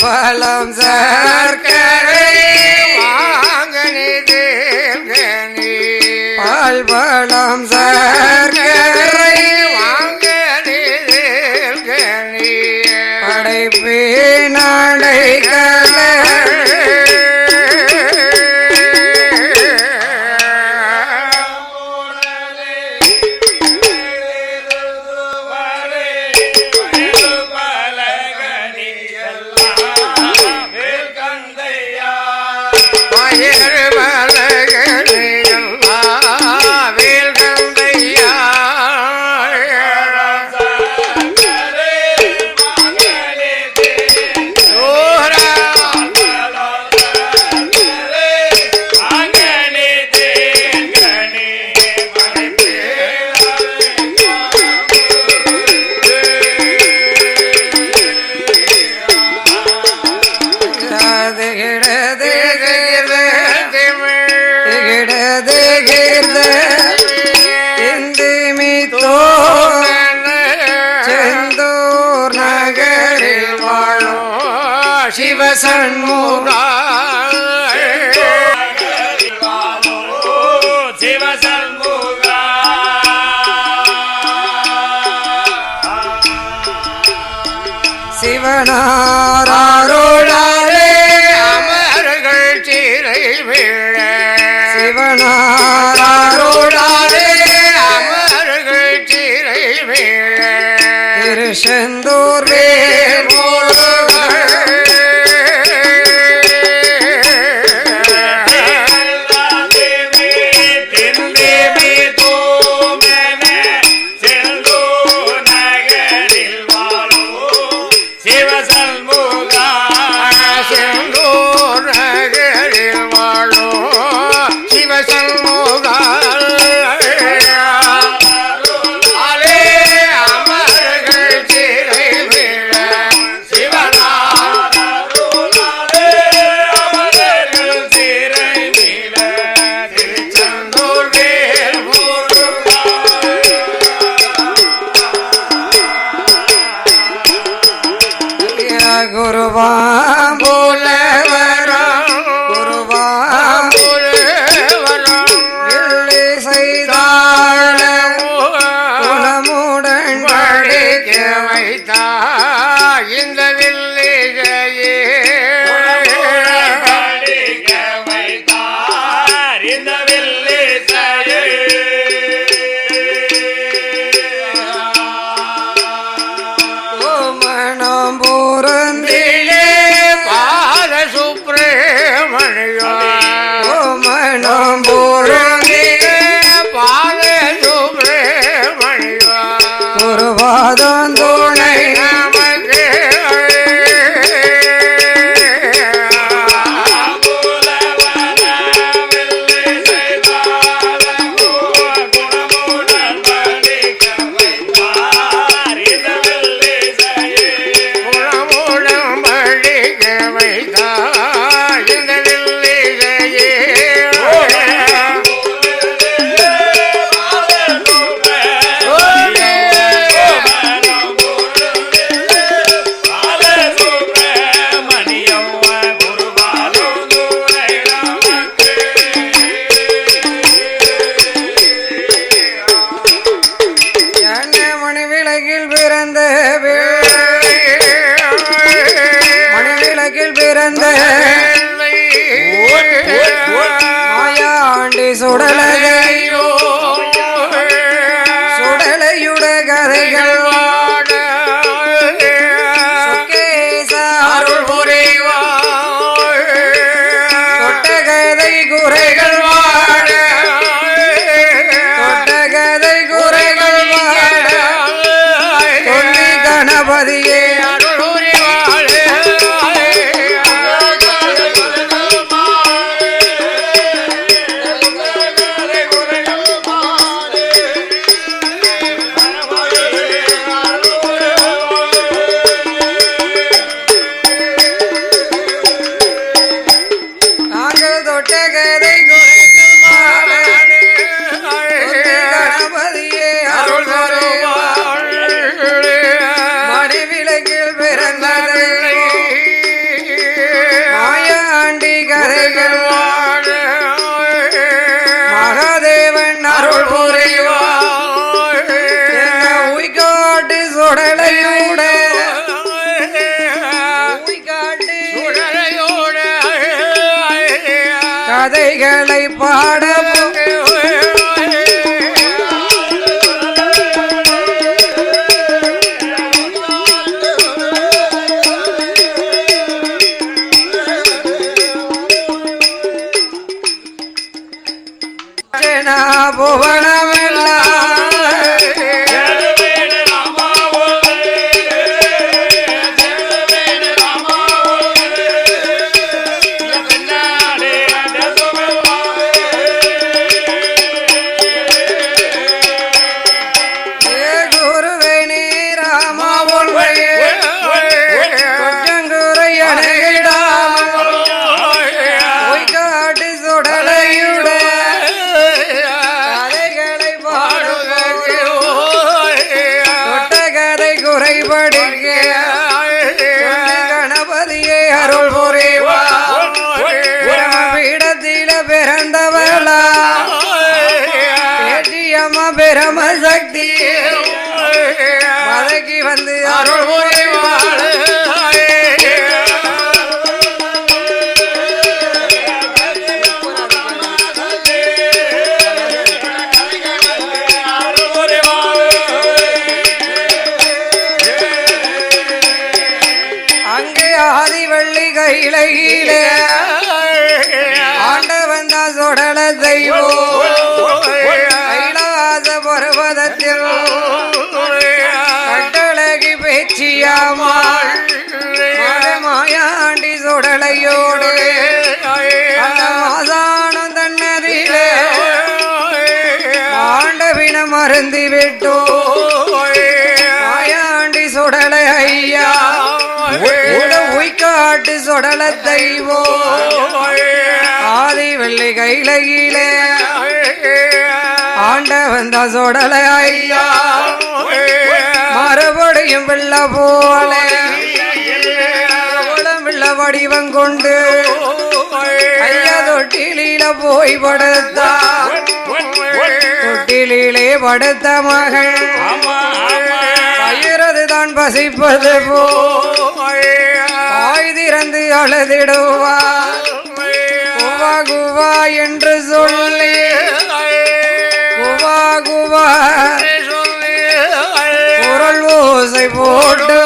பலம் சர்க்கரை வாங்கனி தேங்கனி பால் பலம் சர்க்கரை வாங்கனி தேங்கனி படைப்பே நடை சண்முகா சிவ சண்முகா சிவனாரோடாரே அமர்கள் சிறை வீழ சிவனாரோடாரே அமர்கள் சிறை வீழ திருச்செந்தூர் அமர்கள் சிறை வீழ மனம் பொருந்தி பாத சுப்பிரமணியா ஒரு பாதம் துணை நமக்கு சுடலையோ சுடலையுட கதைகள் வாட அருள் புரிவாய் தொட்டகதை குறைகள் வாட தொட்டகதை குறைகள் வாட சொல்லி கணபதியே அருள் புரிவாய் மகாதேவன் அருள் புரிவாய் உய்காட்டு சுடலையோட கதைகளை பாட புவனமெல்லாம் குருவேணி ராமாவுள் கொஞ்சங்குறை அணைகிடாமல் பொய்காட்டு சுடலையுட கணபதியே அருள் புரிவாடத்தில பிறந்தவளா பேட்டியம்மா பிரம சக்தி மதக்கி வந்து அருள் புரிவாள் ஆதிவள்ளி கையிலே ஆண்டவன் தான் சுடல தெய்வம் கைலாச பர்வதத்தில் கட்டழகி பேச்சியாமாள் மாயாண்டி சுடலையோடு அந்த மாசானம் தன்னதிலே ஆண்டவின மருந்தி விட்டோ மாயாண்டி சுடலை ஐயா உய்காட்டு சுடல தெய்வோ ஆதி வெள்ளி கையிலே ஆண்டவன் தான் சுடல ஐயா மறுபடியும் வெள்ள போல வெள்ள வடிவம் கொண்டு ஐயா தொட்டில போய் படுத்தா தொட்டிலே படுத்த மகள் பயிரதுதான் பசிப்பது போய் திறந்து அழுதிடுவா குவா குவா என்று சொல்லி குவா குவா குரல் ஓசை போட்டு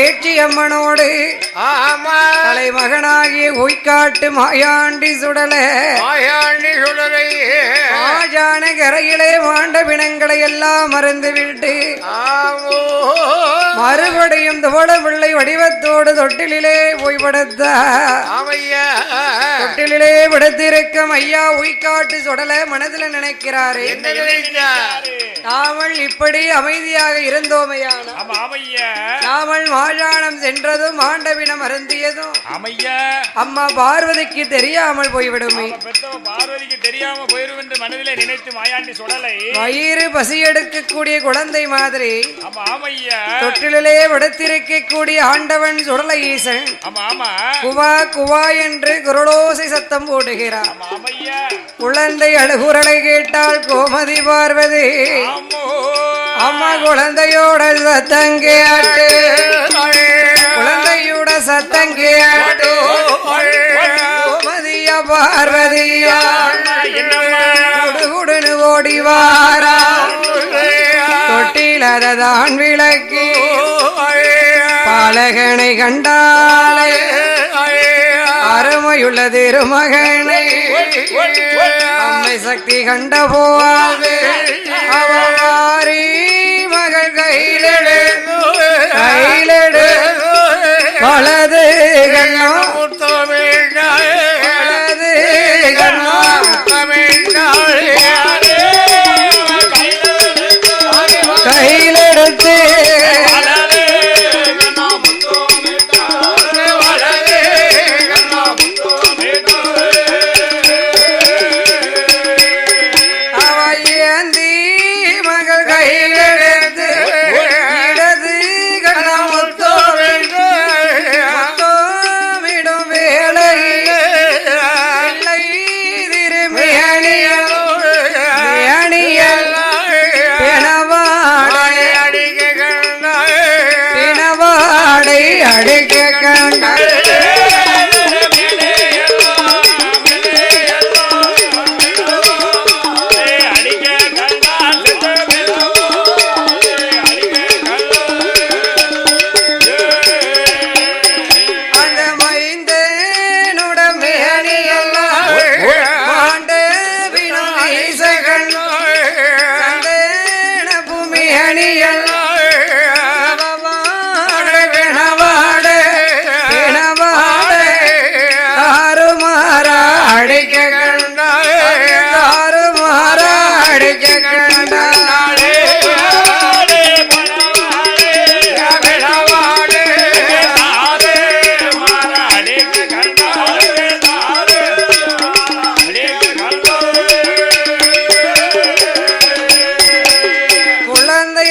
பேச்சி அம்மனோடு தலைமகனாகிய உய்காட்டு மாயாண்டி சுடலை ஆஜான கரையிலே மாண்ட பிணங்களை எல்லாம் மறந்து விட்டு மறுபடியும் தோட பிள்ளை வடிவத்தோடு தொட்டிலே போய் படுத்த தொட்டிலே படுத்திருக்கும் ஐயா உய்காட்டு சுடலை மனதில் நினைக்கிறாரு. நாமல் இப்படி அமைதியாக இருந்தோமையான நாமல் மாஜானம் சென்றதும் ஆண்டவினம் அருந்தியதும் அம்மா பார்வதிக்கு தெரியாமல் போய்விடுமே. பார்வதிக்கு தெரியாம போயிரும் என்று மனதிலே நினைத்து மாயாண்டி சுடலை வயிறு பசி எடுக்கக்கூடிய குழந்தை மாதிரி தொட்டிலே படுத்திருக்கக்கூடிய ஆண்டவன் சுடலை ஈசன் குவா குவா என்று குரலோசை சத்தம் போடுகிறார். குழந்தை அழுகுரலை கேட்டால் கோமதி பார்வதி அம்மா குழந்தையோட சத்தங்கேட்டு குழந்தையோட சத்தங்கேட்டு கோமதிய பார்வதியா குடுகுடுன்னு ஓடி வாரா தொட்டிலதான் விளக்கி பாலகனை கண்டாலே அருமையுள்ள திருமகனை அம்மை சக்தி கண்ட போவாது அவரி மகள் கையிலெடு கையிலெடு வலது கண்ணா வலது கண்ணா கையிலெடுத்து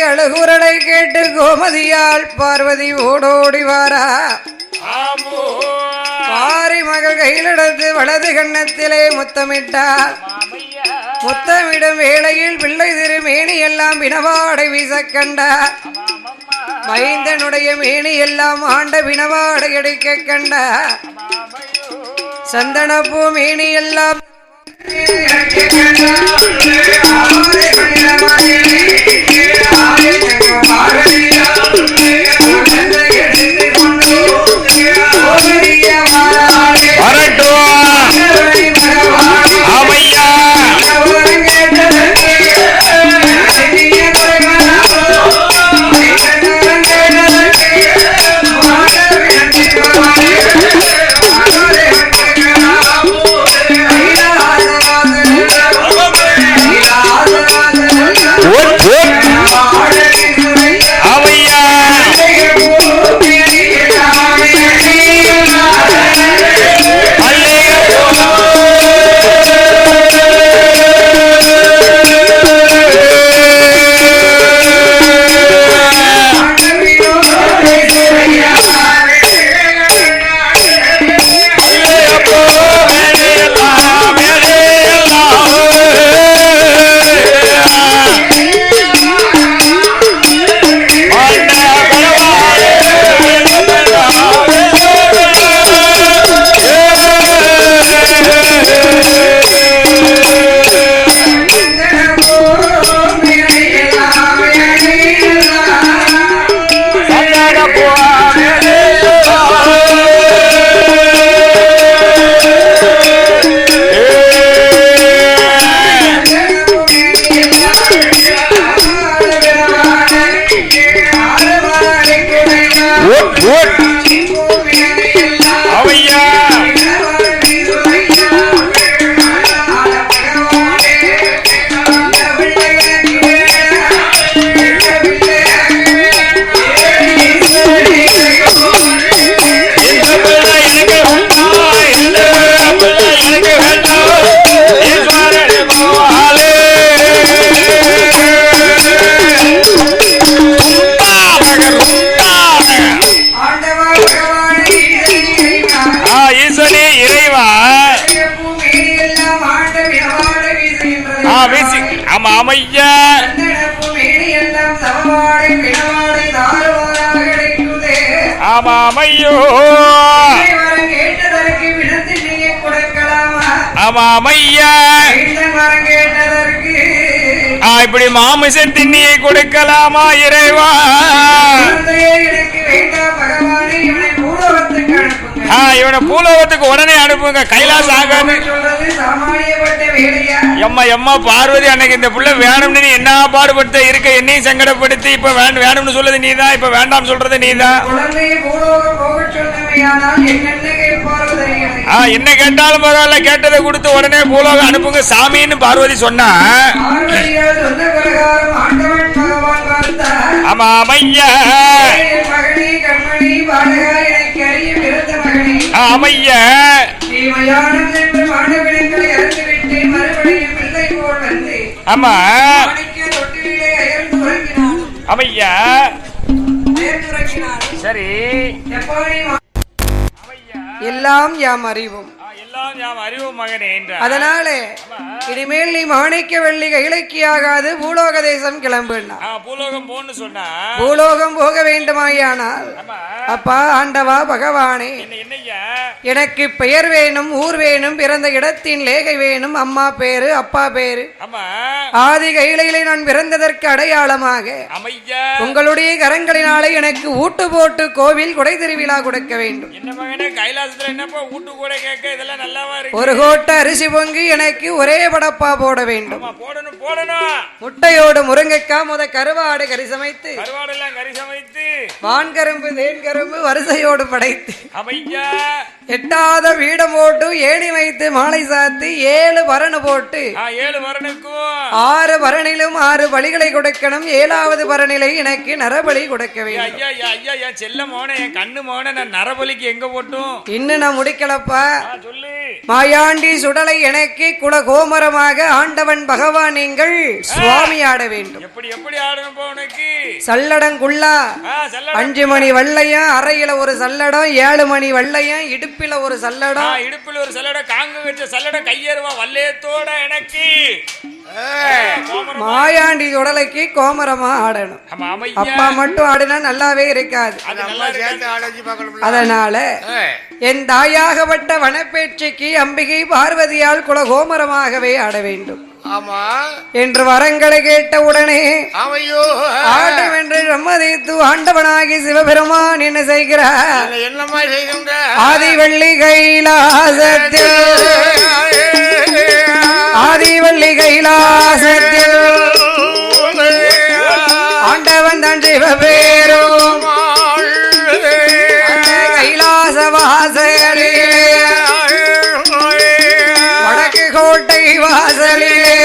அழுகுரலை கேட்டு கோமதியால் பார்வதி ஓடோடி வாரா பாரி மகள் கையிலெடுத்து வலது கண்ணத்திலே முத்தமிட்டார். முத்தமிடும் வேளையில் பிள்ளை திருமேனி எல்லாம் பிணவாடை வீச கண்டார். மைந்தனுடைய மேனி எல்லாம் ஆண்ட பிணவாடை அடிக்க கண்டார். சந்தனப்பூ மேனி எல்லாம் அவையா அமையா ஆமா அமையோ ஆமா அமையா இப்படி மாமிச திண்ணியை கொடுக்கலாமா இறைவா? இவனை பூலோகத்துக்கு உடனே அனுப்புங்க. கைலாச ஆகாது. எம்மா எம்மா பார்வதி, அன்னைக்கு இந்த புள்ள வேணும்னு நீ என்ன பாடுபடுத்த இருக்க, என்னையும் சங்கடப்படுத்தி இப்ப வேணும்னு சொல்றது நீதான், இப்ப வேண்டாம் சொல்றது நீதான். என்ன கேட்டாலும் பரவாயில்ல, கேட்டதை கொடுத்து உடனே பூலோகம் அனுப்புங்க சாமின்னு பார்வதி சொன்னா. ஆமா அமையா அமையா ஆமா அமையா சரி எல்லாம் யாம் அறிவோம், எல்லாம் யாம் அறிவோம் மகனே. அதனால இனிமேல் நீ மாணிக்க வெள்ளி இலக்கியாகாது பூலோக தேசம் கிளம்புனா. பூலோகம் போன்னு சொன்னா பூலோகம் போக வேண்டுமாயானால் அப்பா ஆண்டவா பகவானே, எனக்கு பெயர் வேணும், ஊர் வேணும், பிறந்த இடத்தின் லேகை வேணும், அம்மா பேரு அப்பா பேரு, ஆதி கையிலே நான் பிறந்ததற்கு அடையாளமாக உங்களுடைய கரங்களினாலே எனக்கு ஊட்டு போட்டு கோவில் கொடை திருவிழா கொடுக்க வேண்டும். ஒரு கோட்டை அரிசி பொங்கி எனக்கு ஒரே படப்பா போட வேண்டும். முட்டையோடு முருங்கைக்காய் முத கருவாடு கறி சமைத்து வான்கரும்பு தேன்கரும்பு வரிசையோடு படைத்து எட்டாத வீடம் போட்டு ஏணி வைத்து மாலை சாத்தி 7 பரணு போட்டு 6 பரணிலும் 6 பலிகளை கொடுக்கணும். 7வது பரணிலை எனக்கு நரபலி கொடுக்க வேண்டும். செல்ல மோன என் கண்ணு மோன நான் நரபலிக்கு எங்க போட்டும் இன்னும் நான் முடிக்கலப்பா. மாயாண்டி சுடலை எனக்கு குல கோமரமாக ஆண்டவன் பகவான் நீங்கள் சுவாமி ஆட வேண்டும். எப்படி ஆடணும் உனக்கு? சல்லடங்குள்ளா 5 மணி வெள்ளையம், அறையில ஒரு சல்லடம், 7 மணி வெள்ளையம், இடுப்பில ஒரு சல்லடம், இடுப்பில் ஒரு சல்லடம், காங்கு வச்ச சல்லடம், கையேறுவா வல்லையத்தோட எனக்கு மாயாண்டி சுடலைக்கு கோமரமா ஆடணும். அப்பா மட்டும் ஆடினா நல்லாவே இருக்காது. அதனால என் தாயாகப்பட்ட வனப்பேட்சைக்கு அம்பிகை பார்வதியால் குலகோமரமாகவே ஆட வேண்டும் என்று வரங்களை கேட்ட உடனே ஆட்டம் என்று சம்மதித்து ஆண்டவனாகி சிவபெருமான் என்ன செய்கிறார்? ஆதி வெள்ளி கைலாசத்தில் ஆதிவள்ளி கைலாசத்தில் ஆண்டவன் தன் சிவபேரும் கைலாச வாசலிலே வடக்கு கோட்டை வாசலிலே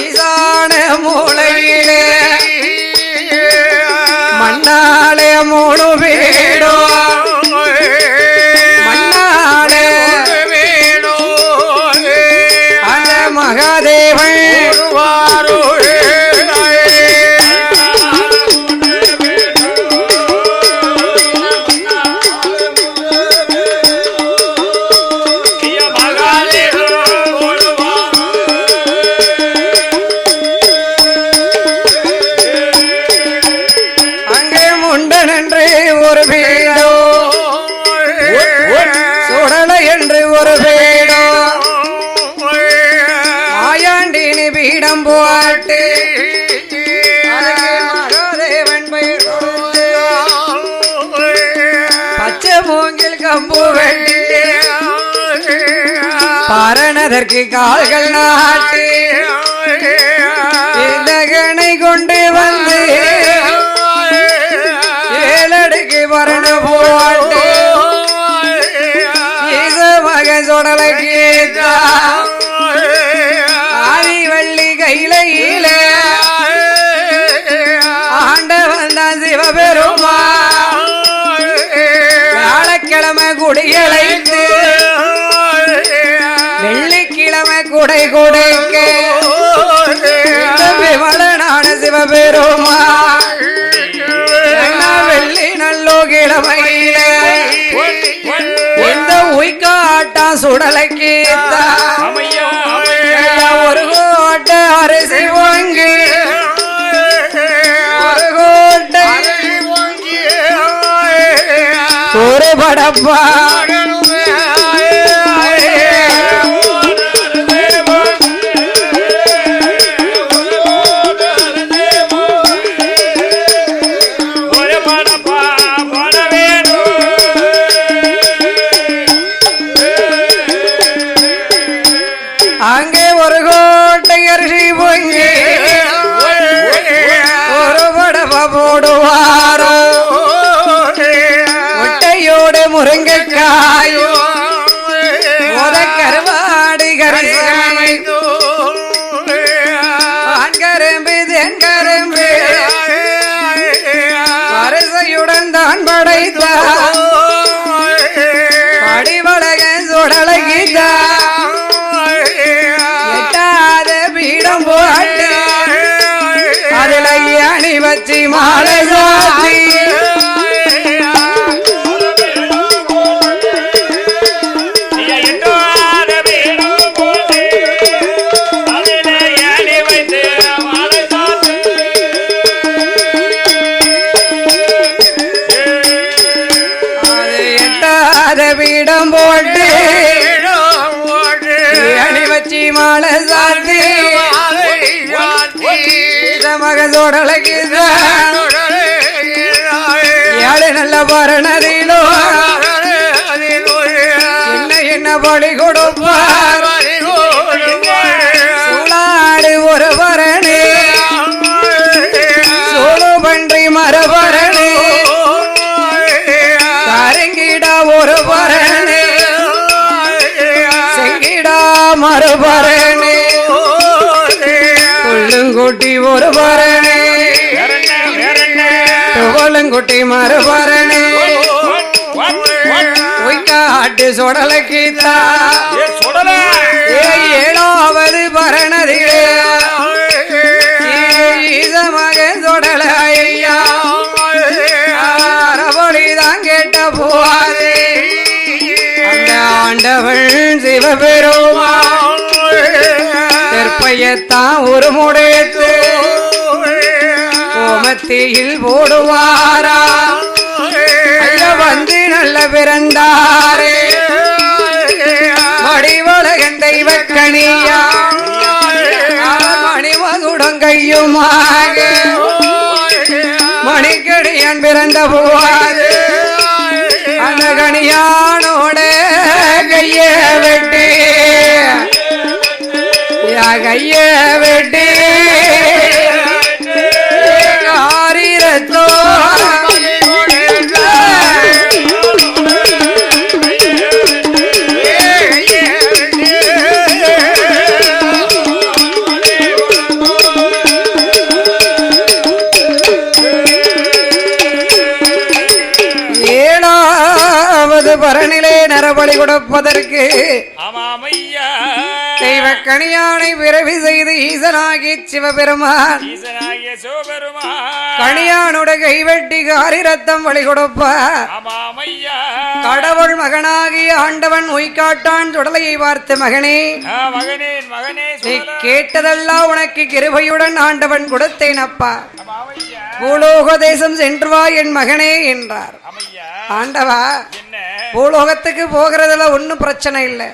ஈசான மூலையிலே மண்ணாலே 3 வீடோ மகாதேவன் அங்கே முண்டன் என்று ஒரு வீடோ, சுடலை என்று ஒரு வீடோ, மாயாண்டினி பீடம் போட்டு மகாதேவன் பெயர் கொடுத்து பச்சை மூங்கில் கம்பு வெள்ளி பரணதற்கு கால்கள் நாட்டி இந்த கணை கொண்டு வந்து ஒண்ணு போட்டு ஈச மகன் சுடலை கீதா ஆதிவள்ளி கையில ஆண்டவன் தான் சிவபெருமா வியாழக்கிழமை குடியழைத்து வெள்ளிக்கிழமை குடை குடைக்க விமலனான சிவபெருமா வெள்ளி நல்லோ கிழமையில இந்த உய்காட்டா சுடலை கீதா ஒரு கோட்டை அரிசி வாங்கி ஒரு கோட்டை ஒரு படப்பா அங்கே ஒரு கோட்டை அரிசி பொங்கி ஒரு படப்பா போடுவாரோ முட்டையோடு முருங்கைக்காயோ முத கருவாடு கரிசாமி ஆண்கரும்பு தென்கரும்பு வரிசையுடன் தான் படைத்தார் அடிவளக சுடலகிதா எட்டாத பீடம் போட்டு அதில் அணி வச்சு மாலை சாத்தி பீடம் போட்டு அணி வச்சி மாலை சாத்தி மகதோடலகு ஏழு நல்ல பரணதிலோ என்ன என்ன பலி கொடுப்பார் சூளாடு ஒரு பரணி சோழு பன்றி மரபரணி கருங்கிடா ஒரு பரணி செங்கிடா மறுபரணி கொள்ளுங்குட்டி ஒரு பரணி கொள்ளுங்குட்டி மறுபரணி உய்காட்டு சுடலை கீதா ஏழாவது பரணதிலே ஈச மகன் சுடலை ஐயா அரபொழிதான் கேட்ட போவாதே அந்த ஆண்டவன் சிவபெருமா தெற்பையத்தான் ஒரு முடைத்து கோமத்தியில் போடுவாரா வந்து நல்ல பிறந்தாரே மடிவளகன் தெய்வக்கணியா மணிமகுடம் கையுமாக மணிக்கடியான் பிறந்த போவாது அந்த கணியானோட கைய வெட்டி கைய வெட்டி காரிரத்தோ பரணிலே நரபலி கொடுப்பதற்கு தெய்வ கணியானை பிறவி செய்து ஈசனாகி சிவபெருமான் கணியானுடைய கைவெட்டி காரி ரத்தம் வழி கொடுப்பார் கடவுள் மகனாகிய ஆண்டவன் உய்காட்டான் சுடலையை பார்த்து மகனே நீ கேட்டதெல்லாம் உனக்கு கிருபையுடன் ஆண்டவன் கொடுத்தேன் அப்பா பூலோக தேசம் சென்று வா என் மகனே என்றார் ஆண்டவா பூலோகத்துக்கு போகிறதுல ஒன்னும் பிரச்சனை இல்லை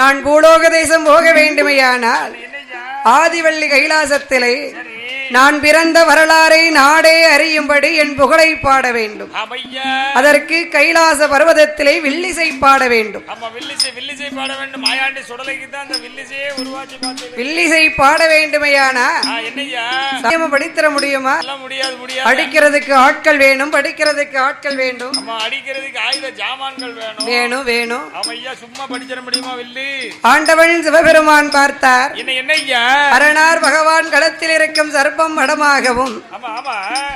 நான் பூலோக தேசம் போக வேண்டுமையானால் ஆதிவள்ளி கைலாசத்திலே நான் பிறந்த வரலாறை நாடே அறியும்படி என் புகழை பாட வேண்டும். அதற்கு கைலாச பர்வதத்திலே வில்லிசை பாட வேண்டும். வில்லிசை பாட வேண்டுமையானா படித்திட முடியுமா? படிக்கிறதுக்கு ஆட்கள் வேணும், படிக்கிறதுக்கு ஆட்கள் வேண்டும், வேணும் வேணும். ஆண்டவன் சிவபெருமான் பார்த்தார், அரணார் பகவான் களத்தில் இருக்கும் சர்ப்பம் மடமாகவும்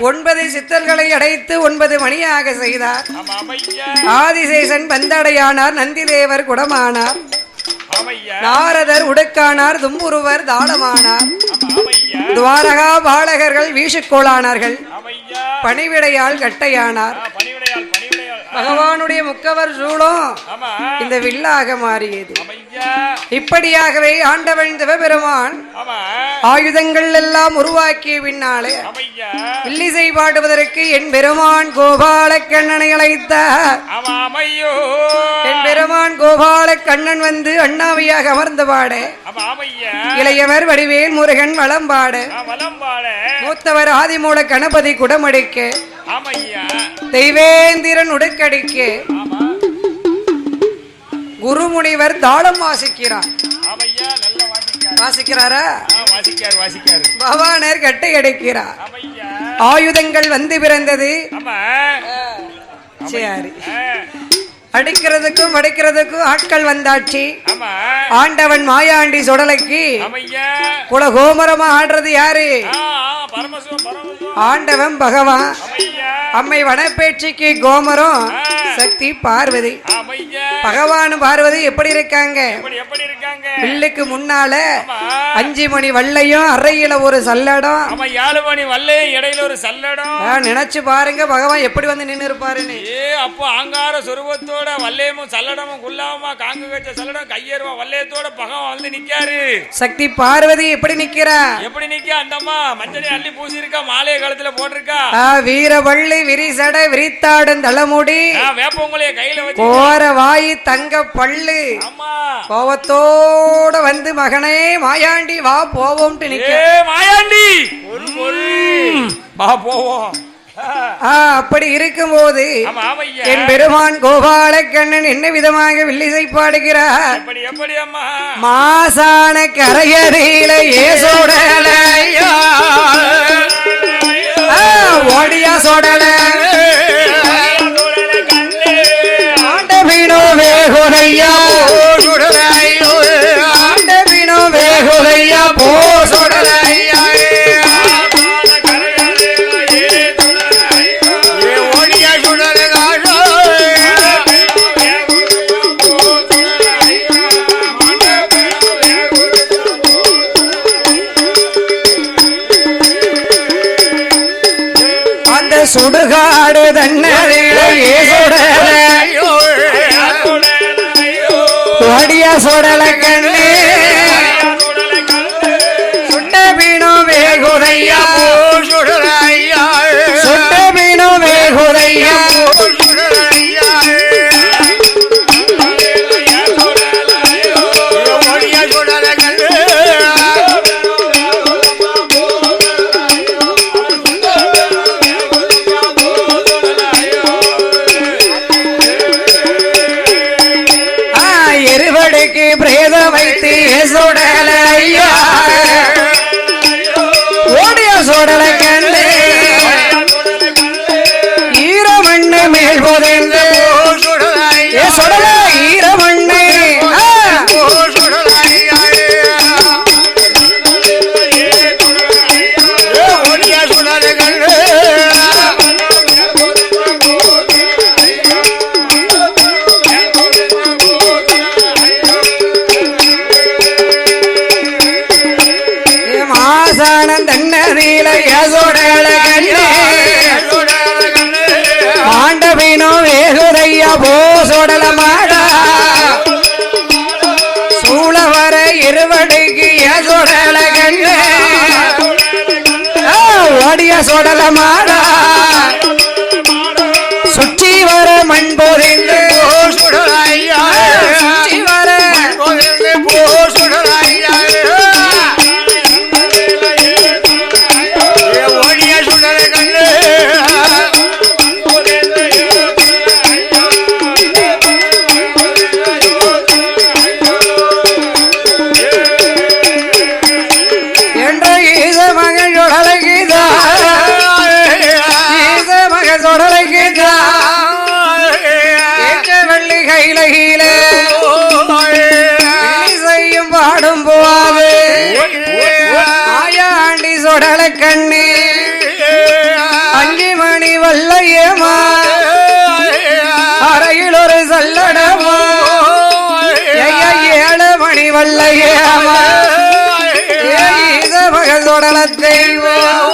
9 சித்தர்களை அடைத்து 9 மணியாக செய்தார். ஆதிசேஷன் பந்தடையானார், நந்திதேவர் குடமானார், நாரதர் உடுக்கானார், தும்புருவர் தாளமானார், துவாரகா பாலகர்கள் வீசுக்கோளானார்கள், பணிவிடையால் கட்டையானார். பகவானுடைய முக்கவர் சூளம் இந்த வில்லாக மாறியது. இப்படியாகவே ஆண்டவன் சிவபெருமான் ஆயுதங்கள் எல்லாம் உருவாக்கிய பின்னாலே வில்லிசை பாடுவதற்கு என் பெருமான் கோபால கண்ணனை அழைத்தார். என் பெருமான் கோபால கண்ணன் வந்து அண்ணாவையாக அமர்ந்து பாட, இளையவர் வடிவேல் முருகன் வளம் பாட, மூத்தவர் ஆதிமூல கணபதி குடமடிக்க, தெய்வேந்திரன் உடுக்கடிக்க, குருமுனிவர் தாளம் வாசிக்கிறார். வாசிக்கிறாரா? பவானர் கட்டை அடைக்கிறார். ஆயுதங்கள் வந்து பிறந்தது. சரி, அடிக்கிறதுக்கும் அடிக்கிறதுக்கும் ஆட்கள் வந்தாச்சு. ஆண்டவன் மாயாண்டி சுடலைக்கு குலகோமரமா ஆடுறது யாரு? ஆண்டவன் பகவான். அம்மை வனப்பேட்சிக்கு கோமரம் சக்தி பார்வதி. பகவானும் பார்வதி எப்படி இருக்காங்க? வில்லுக்கு முன்னால 5 மணி வல்லையும் அறையில ஒரு சல்லடம், 7 மணி வல்லையும் இடையில ஒரு சல்லடம். நினைச்சு பாருங்க பகவான் எப்படி வந்து நின்று இருப்பாருன்னு. அப்போ ஆங்கார சொருபத்தோட வல்லையமும் சல்லடமும் குல்லாமா காங்கு வச்ச சல்லடம் கையேறுவா வல்லையத்தோட பகவான் வந்து நிக்காரு. சக்தி பார்வதி எப்படி நிக்கிறா? எப்படி நிக்கா? அந்தம்மா மஞ்சளை அள்ளி பூசி இருக்கா, மாலைய கழுத்துல போட்டிருக்கா, வீரவள்ளி விரிசட விரித்தாடும் தளமுடி, வேப்பங்குளைய கையில வச்சு, கோர வாயி தங்க பல்லு, கோவத்தோட வந்து மகனே மாயாண்டி வா போவோம்ட்டு நிக்க. மாயாண்டி வா போவோம். அப்படி இருக்கும் போது என் பெருமான் கோபால கண்ணன் என்ன விதமாக வில்லிசை பாடுகிறார்? மாசான கரையறையில ஏசோடல ஓடியா சோடல ஆண்டபினோ வேகுலையா ஆண்டபினோ வேகுலையா போ சோடலையா சுடுகாடு தன்னடியா சொடல கண்ணே சுட்ட மீனோ வேகுதையா சுட்ட மீனோ வேகுதையா பிரேதம் வைத்து சோடல ஐயா ஓடிய சோடல கண்ணே ஈரமண்ணு மேல் போதென்று சொடல ஈரமண்ணு ஆண்டபினோ வேகுதையா போ சோடல மாடா சூழ வர இருவடைக்கு சோடல கண்ணே ஓடிய சோடல மாடா சுற்றி வர மண் போதிந்து சுற்றி வர உலகில செய்யும் பாடும் போது ஆயாண்டி சுடல கண்ணே அஞ்சு மணி வல்லையமா அறையில் ஒரு சல்லடமா 7 மணி வல்லையமா மகள் சுடல தெய்வம்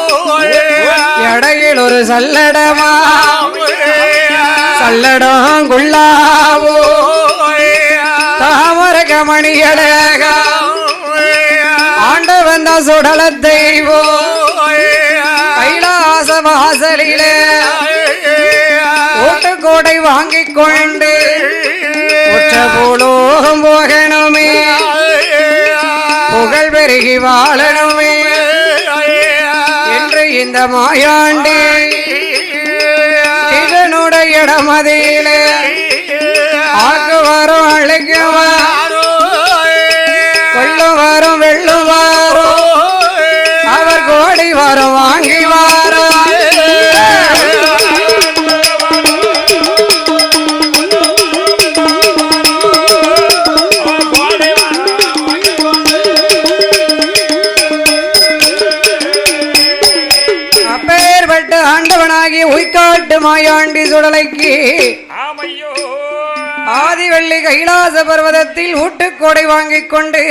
எடையில் ஒரு சல்லடமா சல்லடம் குள்ளாவோ தாமரக மணியழக ஆண்டவன் தான் சுடல தெய்வம் கைலாச வாசலிலே ஓட்டுக்கோடை வாங்கிக் கொண்டு ஒற்ற போலோகம் போகணுமே புகழ் பெருகி வாழணுமே என்று இந்த மாயாண்டி இதனுடைய இடமதியிலே ஆக்கு வரும் அழைக்கு கொள்ளும் வரும் வெள்ளும் வரும் அவர் கோடி வரும் வாங்கி வாரும் ஆண்டவனாகி உய்காட்டு மாயாண்டி சுடலைக்கு ஆதிவள்ளி கைலாச பர்வதத்தில் ஊட்டுக்கோடை வாங்கிக் கொண்டு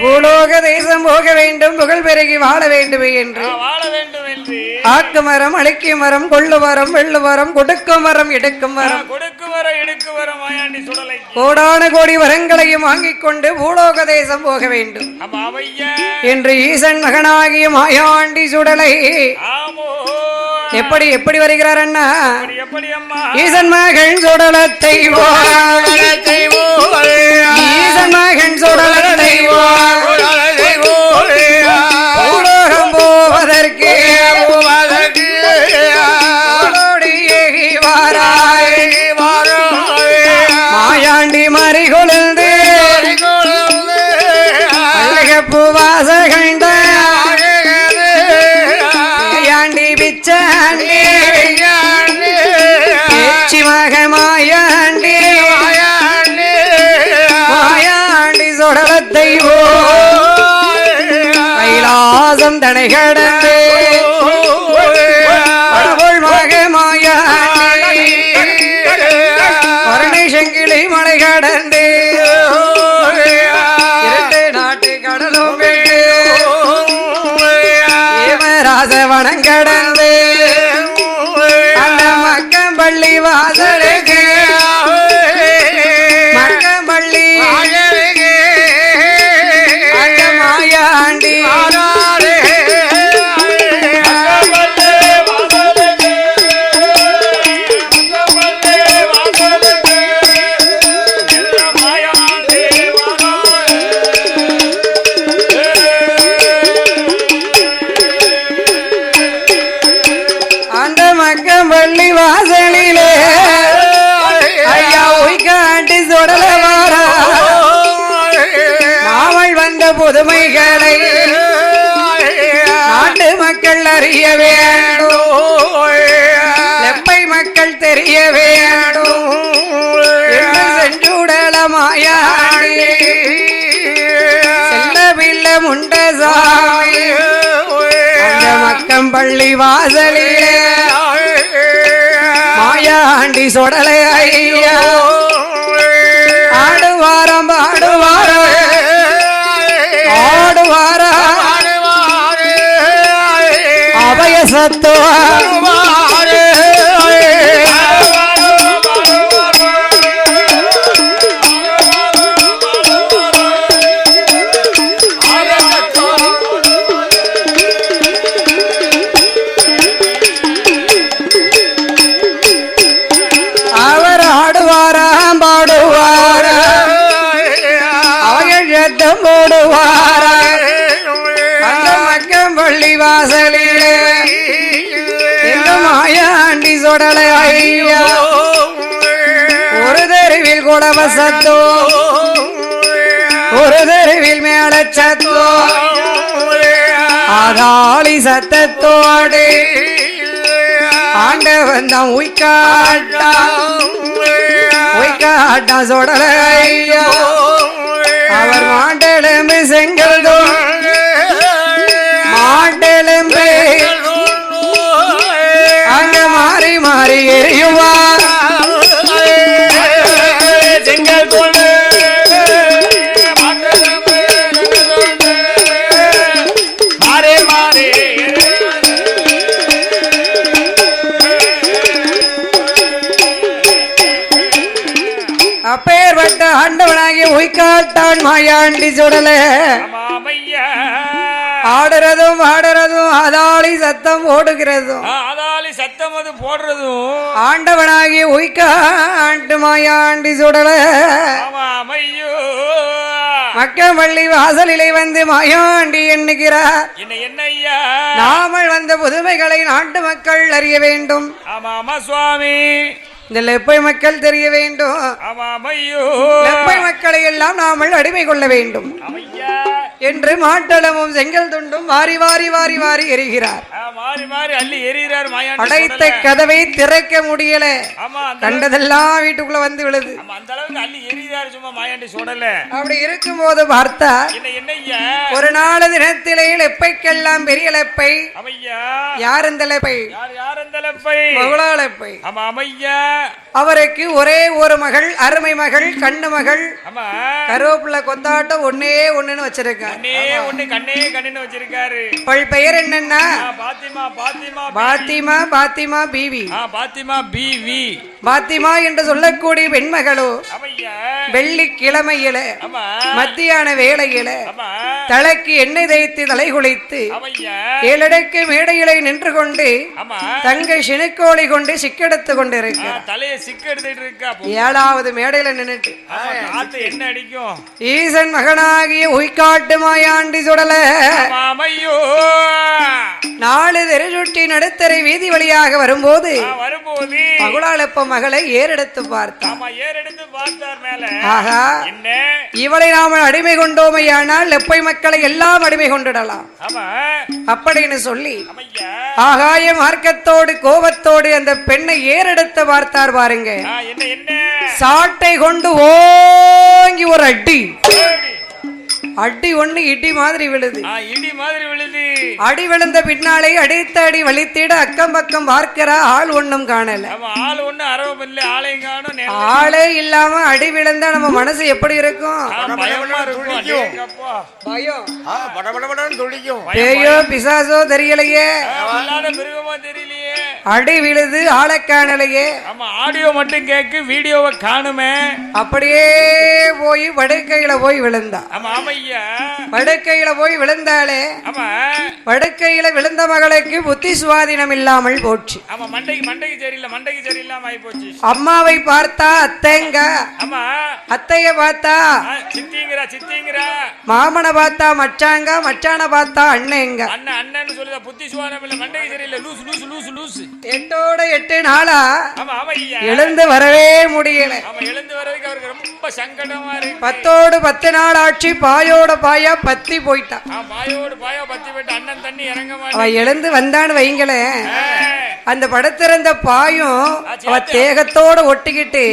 பூலோக தேசம் போக வேண்டும் புகழ் பெருகி வாழ வேண்டும் என்று ஆக்கு மரம் அழிக்கு மரம் கொள்ளு மரம் வெள்ளு மரம் கொடுக்கும் மரம் எடுக்கும் மரம் கோடான கோடி வரங்களையும் வாங்கிக் கொண்டு பூலோக தேசம் போக வேண்டும் என்று ஈசன் மகனாகிய மாயாண்டி சுடலை எப்படி எப்படி வருகிறார் அண்ணா ஈசன் மகன் சுடலத்தை ஈசன் மகன் சுடலத்தை பூலோகம் போவதற்கு மாயாண்டி மறி கொழுந்து அழகப்பு வாசகண்ட மாயாண்டி பிச்சாண்டி பேச்சி மக மாயாண்டி மாயாண்டி சுடலத்தை கைலாசம் தடை கடந்து கடவுள் மக மாயாண்டி கருணை செங்கிலி மலை கடந்து 2 நாட்டு கடலும் விட்டு ஏமராசவனம் கடந்து அந்த மக்கம்பள்ளி வாசலுக்கு மக்கம்பள்ளி அந்த மாயாண்டி மக்கம்பள்ளி வாசலிலே ஐயா உய்காட்டி சுடல வாரா நாவல் வந்த புதுமைகளை நாட்டு மக்கள் அறிய வேண்டும் செப்பை மக்கள் தெரிய வேண்டும் செஞ்சுடல மாயாண்டி செல்லவில்ல முண்டசாமி மக்கம்பள்ளி வாசலிலே மாயாண்டி சுடலை ஐயா ஆடுவாரம் பாடுவாரம் ஆடுவாரம் அபய சத்தோ போடுவார அந்த மக்கம்பள்ளி வாசலிலே எங்க மாயாண்டி சுடலை ஐயா ஒரு தெருவில் குடவ சத்தோ ஒரு தெருவில் மேல சத்தோ ஆதாளி சத்தத்தோடு ஆண்டவன் தான் உய்காட்டா உய்காட்டா சொடல ஐயா அவர் மாண்டெலும்பு செங்கல் மாண்டெலும்பு அங்க மாறி மாறி எரியுவார் செங்கல் தோல் மாறே மாறே அப்பேற்பட்ட ஆண்டவனாகி உய்காட்டான் மாயாண்டி சுடல ஆடுறதும் ஆடுறதும் அதாளி சத்தம் ஓடுகிறதும் அதாளி சத்தம் அது போடுறதும் ஆண்டவனாகி உய்காட்டு மாயாண்டி சுடல மக்கம்பள்ளி வாசலிலே வந்து மாயாண்டி எண்ணுகிறார் என்ன ஐயா நாமல் வந்த புதுமைகளை நாட்டு மக்கள் அறிய வேண்டும் ஆமா சுவாமி இந்த லெப்பை மக்கள் தெரிய வேண்டும் லெப்பை மக்களை எல்லாம் நாமல் அடிமை கொள்ள வேண்டும் என்று மாட்டளமும் செங்கல் துண்டும் வாரி வாரி வாரி வாரி எரிகிறார் அடைத்த கதவை திறக்க முடியல கண்டதெல்லாம் வீட்டுக்குள்ள வந்து விழுது அப்படி இருக்கும் போது பார்த்தா ஒரு நாலு தினத்திலே லெப்பைக்கெல்லாம் பெரிய லெப்பை யார் இந்த லெப்பை லெப்பை அவருக்கு ஒரே ஒரு மகள் அருமை மகள் கண்ணு மகள் கருவேப்பிள்ளை கொத்தாட்டம் ஒன்னே ஒண்ணுன்னு வச்சிருக்காரு அவள் பெயர் என்னன்னா பாத்திமா பாத்திமா பீவி பாத்திமா என்று சொல்லக்கூடிய பெண்மகளோ வெள்ளிக்கிழமையில மத்தியான வேளையில தலைக்கு எண்ணெய் தேய்த்து தலை குளித்து ஏழடைக்கு மேடையிலே நின்று கொண்டு தங்கை சினுக்கோழி கொண்டு சிக்கெடுத்து கொண்டு ஏழாவது மேடையில நின்னுட்டு என்ன அடிக்கும் ஈசன் மகனாகிய உய்காட்டு மாயாண்டி சுடல நாலு தெருச்சுட்டி நடுத்தரை வீதி வழியாக வரும்போது மகுளாளப்ப மகளை ஏறெடுத்து பார்த்தார் ஆகா இவளை நாம அடிமை கொண்டோமையானால் லெப்பை மக்களை எல்லாம் அடிமை கொண்டிடலாம் அப்படின்னு சொல்லி ஆகாய மார்க்கத்தோடு கோபத்தோடு அந்த பெண்ணை ஏறெடுத்து பார்த்தார் பாருங்க சாட்டை கொண்டு ஓங்கி ஒரு அடி அடி ஒண்ணு இடி மாதிரி விழுது அடி விழுந்த பின்னாலே அடித்த அடி வலித்திட அக்கம் பக்கம் பார்க்கிற ஆள் ஒண்ணும் காணல ஆளே இல்லாம அடி விழுந்தா நம்ம மனசு எப்படி இருக்கும் பேயோ பிசாசோ தெரியலையே அடி விழுது ஆளை காணலையே ஆடியோ மட்டும் கேக்கு வீடியோவை காணுமே அப்படியே போய் வடுக்கையில போய் விழுந்தா வடுக்கையில போய் விழுந்தாலே வடுக்கையில விழுந்த மகளுக்கு புத்தி சுவாதீனம் இல்லாமல் போச்சு அம்மாவை பார்த்தா அத்தைங்க அத்தைய பார்த்தா மாமனை பார்த்தா மச்சாங்க மச்சான பார்த்தா அண்ணங்க எட்டோட 8 நாளா எழுந்து வரவே முடியல 10 நாள் ஆட்சி பாயோட பாயா பத்தி போயிட்டா அவ எழுந்து வந்தான்னு வைங்களே அந்த படத்திருந்த பாயும் அவ தேகத்தோட ஒட்டிக்கிட்டு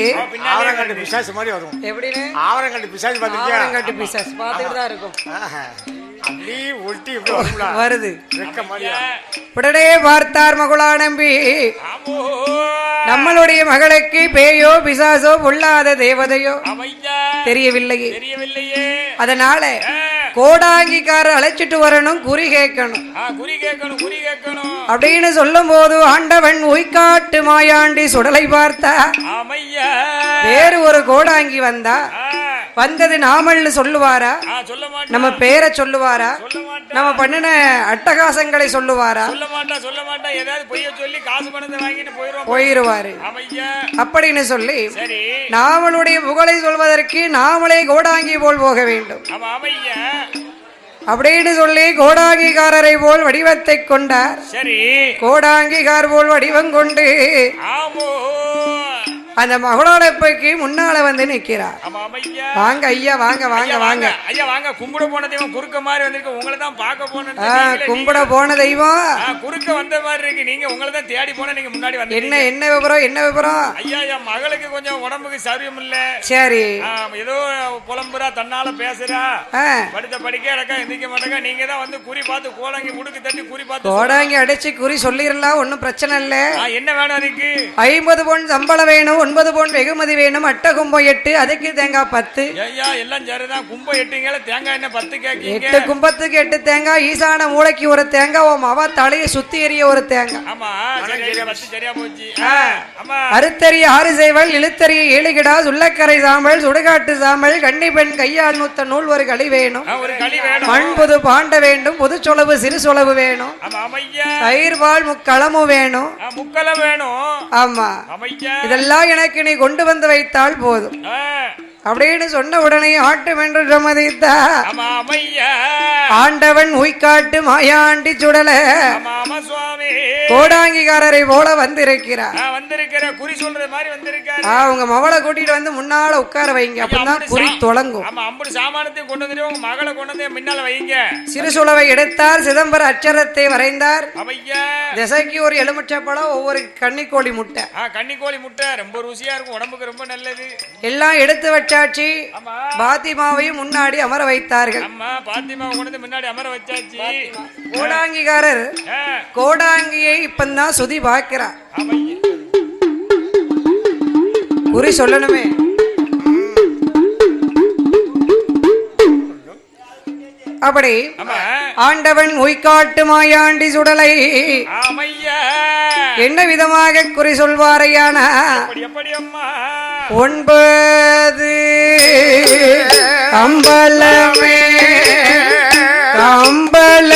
எப்படின்னு ஆவரங்கட்டு பிசாசு பார்த்துட்டு தான் இருக்கும் வருது உடனே பார்த்தார் மகுளா நம்பி நம்மளுடைய மகளுக்கு பேயோ பிசாசோ பொல்லாத தேவதையோ தெரியவில்லையே அதனால கோடாங்கிக்காரர் அழைச்சிட்டு வரணும் குறி கேட்கணும் அப்படின்னு சொல்லும் போது ஆண்டவன் உய்காட்டு மாயாண்டி சுடலை பார்த்தா வேறு ஒரு கோடாங்கி வந்தா வந்தது நாமல்னு சொல்லுவாரா நம்ம பேரை சொல்லுவாரா நம்ம பண்ணின அட்டகாசங்களை சொல்லுவாரா போயிருவாரு அப்படின்னு சொல்லி நாமளுடைய புகழை சொல்வதற்கு நாமளே கோடாங்கி போல் போக வேண்டும் அப்படின்னு சொல்லி கோடாங்கிகாரரை போல் வடிவத்தை கொண்டார் கோடாங்கிகார் போல் வடிவம் கொண்டு அந்த மகுடோடப்பைக்கு முன்னால வந்து நிக்கிறார். ஆமா ஐயா. வாங்க ஐயா, வாங்க வாங்க வாங்க ஐயா வாங்க. கும்பிட போன தெய்வம் குறுக்க மாதிரி வந்திருக்கு. உங்களை தான் பார்க்க போனேன். கும்பிட போன தெய்வம் குறுக்க வந்த மாதிரி இருக்கு. நீங்க உங்களை தான் தேடி போன. நீங்க முன்னாடி வந்து என்ன விவரம், என்ன விவரம்? ஐயா என் மகளுக்கு கொஞ்சம் உடம்புக்கு சௌரியம் இல்ல. சரி. ஏதோ புலம்புறா, தன்னால பேசுறா, படுத்த படிக்க இடக்கா எந்திக்க மாட்டேங்க. நீங்க தான் வந்து குறி பார்த்து கோடாங்கி முடுக்கு தட்டி குறி பார்த்து கோடாங்கி அடிச்சு குறி சொல்லிடலாம், ஒன்னும் பிரச்சனை இல்ல. என்ன வேணும் அதுக்கு? 50 பொன் சம்பளம் வேணும், 9 பொன் வெகுமதி வேணும், அட்டை கும்பம் 8, அதுக்கு தேங்காய் 10. ஐயா எல்லாம் சரிதான். கும்பம் 8ங்கள தேங்காய் என்ன 10 கேக்கீங்க? 8 கும்பத்துக்கு 8 தேங்காய், ஈசான மூளைக்கு ஒரு தேங்காய், ஓ மவ தலையை சுத்தி எறிய ஒரு தேங்காய். ஆமா சரி 10 சரியா போச்சு. ஆமா அறுத்தறிய 6 சேவல், இழுத்தறிய 7 கிடா, சுள்ளக்கரை சாம்பல், சுடுகாட்டு சாம்பல், கன்னி பெண் கையால் நூத்த நூல் ஒரு களி வேணும், ஒரு களி வேணும், மண் புது பாண்ட வேண்டும், புது சொலவு சிறு சொலவு வேணும், தயிர் பால் முக்களமும் வேணும், முக்களம் வேணும். ஆமா இதெல்லாம் எனக்கு நீ கொண்டு வந்து வைத்தால் போதும் அப்படின்னு சொன்ன உடனே ஆட்டும் என்று சம்மதித்தா. ஆண்டவன் உய்காட்டு மாயாண்டி சுடல கோடாங்கிகாரரை போல வந்திருக்கிறார். குறி சொல்ற மாதிரி வந்திருக்காரு. அவங்க மகளை கூட்டிட்டு வந்து முன்னால உட்கார வைங்க, அப்பதான் குறி தொடங்கும். சாமானத்தையும் கொண்டு வந்து உங்க மகளை கொண்டு வந்து முன்னால வைங்க. சிறுசுளவை எடுத்தார், சிதம்பர அச்சரத்தை வரைந்தார். திசைக்கு ஒரு எலுமிச்சப்பழம், ஒவ்வொரு கன்னிக்கோழி முட்டை. கன்னிக்கோழி முட்டை ரொம்ப ருசியா இருக்கும், உடம்புக்கு ரொம்ப நல்லது. எல்லாம் எடுத்து வச்சாச்சு. பாத்திமாவையும் முன்னாடி அமர வைத்தார்கள். பாத்திமாவை கொண்டு முன்னாடி அமர வச்சாச்சு. கோடாங்கிகாரர் கோடாங்கியை இப்பதான் சுதி பார்க்கிறார். குறி சொல்லணுமே. அப்படி ஆண்டவன் உய்காட்டு மாயாண்டி சுடலை என்ன விதமாக குறி சொல்வாரையான 9 அம்பலமே அம்பல